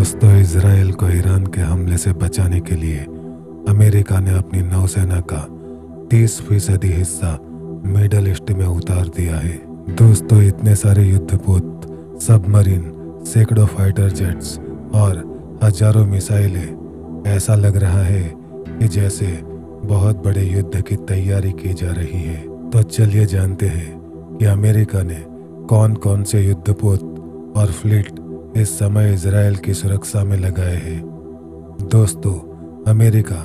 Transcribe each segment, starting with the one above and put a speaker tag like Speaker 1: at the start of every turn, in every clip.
Speaker 1: दोस्तों, इजराइल को ईरान के हमले से बचाने के लिए अमेरिका ने अपनी नौसेना का 30% हिस्सा मिडल ईस्ट में उतार दिया है। दोस्तों, इतने सारे युद्धपोत, सबमरीन, सैकड़ों फाइटर जेट्स और हजारों मिसाइलें, ऐसा लग रहा है कि जैसे बहुत बड़े युद्ध की तैयारी की जा रही है। तो चलिए जानते हैं कि अमेरिका ने कौन कौन से युद्धपोत और फ्लीट इस समय इजराइल की सुरक्षा में लगाए हैं। दोस्तों, अमेरिका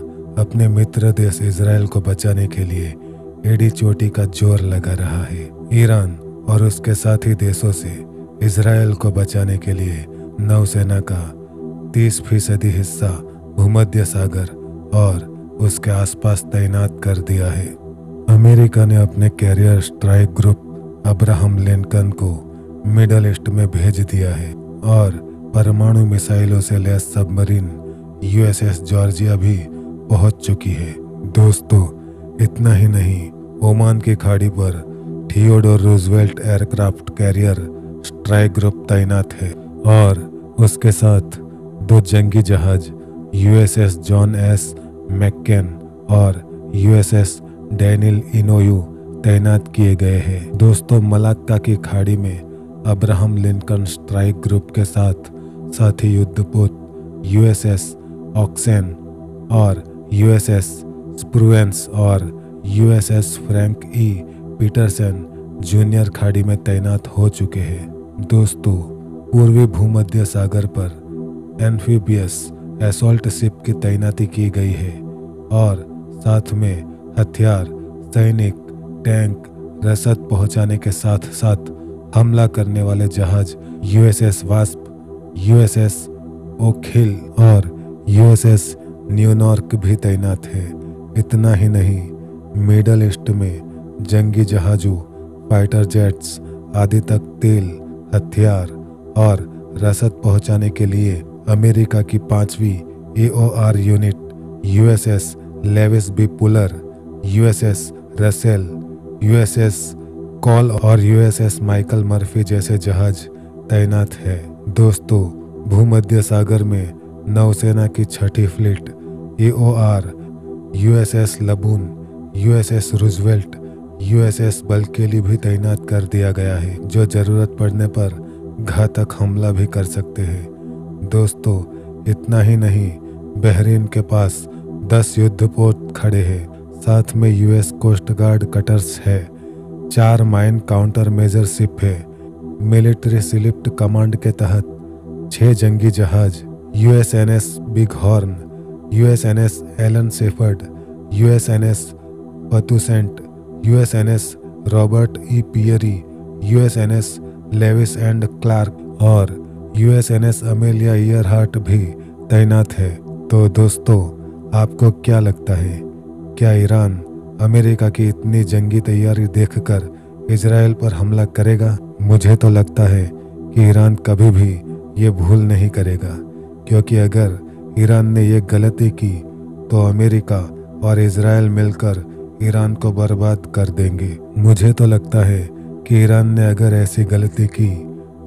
Speaker 1: अपने मित्र देश इजराइल को बचाने के लिए एड़ी चोटी का जोर लगा रहा है। ईरान और उसके साथी देशों से इजराइल को बचाने के लिए नौसेना का 30% हिस्सा भूमध्य सागर और उसके आसपास तैनात कर दिया है। अमेरिका ने अपने carrier strike group Abraham Lincoln को मिडल ईस्ट में भेज दिया है और परमाणु मिसाइलों से लैस सबमरीन यूएसएस जॉर्जिया भी पहुंच चुकी है। दोस्तों, इतना ही नहीं, ओमान की खाड़ी पर Theodore Roosevelt aircraft carrier strike group तैनात है और उसके साथ 2 जंगी जहाज यूएसएस जॉन एस मैक्केन और यूएसएस डैनियल इनोयू तैनात किए गए हैं। दोस्तों, मलाक्का की खाड़ी में अब्राहम लिंकन स्ट्राइक ग्रुप के साथ ही युद्धपोत यूएसएस ऑक्सेन और यूएसएस स्प्रूएंस और USS Frank E Peterson Junior खाड़ी में तैनात हो चुके हैं। दोस्तों, पूर्वी भूमध्य सागर पर एम्फीबियस असॉल्ट शिप की तैनाती की गई है और साथ में हथियार, सैनिक, टैंक, रसद पहुंचाने के साथ साथ हमला करने वाले जहाज यूएसएस वास्प, यूएसएस ओखिल और यूएसएस न्यूयॉर्क भी तैनात है। इतना ही नहीं, मिडल ईस्ट में जंगी जहाजों, फाइटर जेट्स आदि तक तेल, हथियार और रसद पहुंचाने के लिए अमेरिका की 5वीं AOR unit USS Lewis B Puller, USS Russell, USS Cole और यूएसएस माइकल मर्फी जैसे जहाज तैनात है। दोस्तों, भूमध्य सागर में नौसेना की 6ठी fleet AOR USS Laboon, USS Roosevelt, USS Bulkeley भी तैनात कर दिया गया है, जो जरूरत पड़ने पर घातक हमला भी कर सकते हैं। दोस्तों, इतना ही नहीं, बहरीन के पास 10 युद्धपोत खड़े हैं, साथ में यूएस कोस्ट गार्ड कटर्स है, 4 माइन काउंटर मेजर शिप है, मिलिट्री स्लिप्ट कमांड के तहत 6 जंगी जहाज USNS Big Horn, USNS Alan Shepard, USNS Patuxent, USNS Robert E Peary, USNS Lewis and Clark और यूएसएनएस अमेलिया ईयरहार्ट भी तैनात है। तो दोस्तों, आपको क्या लगता है, क्या ईरान अमेरिका की इतनी जंगी तैयारी देखकर इजराइल पर हमला करेगा? मुझे तो लगता है कि ईरान कभी भी ये भूल नहीं करेगा, क्योंकि अगर ईरान ने ये गलती की तो अमेरिका और इजराइल मिलकर ईरान को बर्बाद कर देंगे। मुझे तो लगता है कि ईरान ने अगर ऐसी गलती की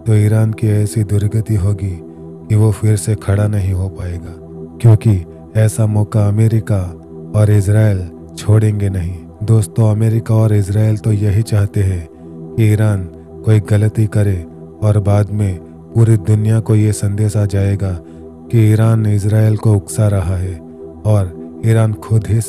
Speaker 1: तो ईरान की ऐसी दुर्गति होगी कि वो फिर से खड़ा नहीं हो पाएगा, क्योंकि ऐसा मौका अमेरिका और इजराइल छोड़ेंगे नहीं। दोस्तों, अमेरिका और इजराइल तो यही चाहते हैं कि ईरान कोई गलती करे और बाद में पूरी दुनिया को ये संदेश आ जाएगा कि ईरान इजराइल को उकसा रहा है और ईरान खुद ही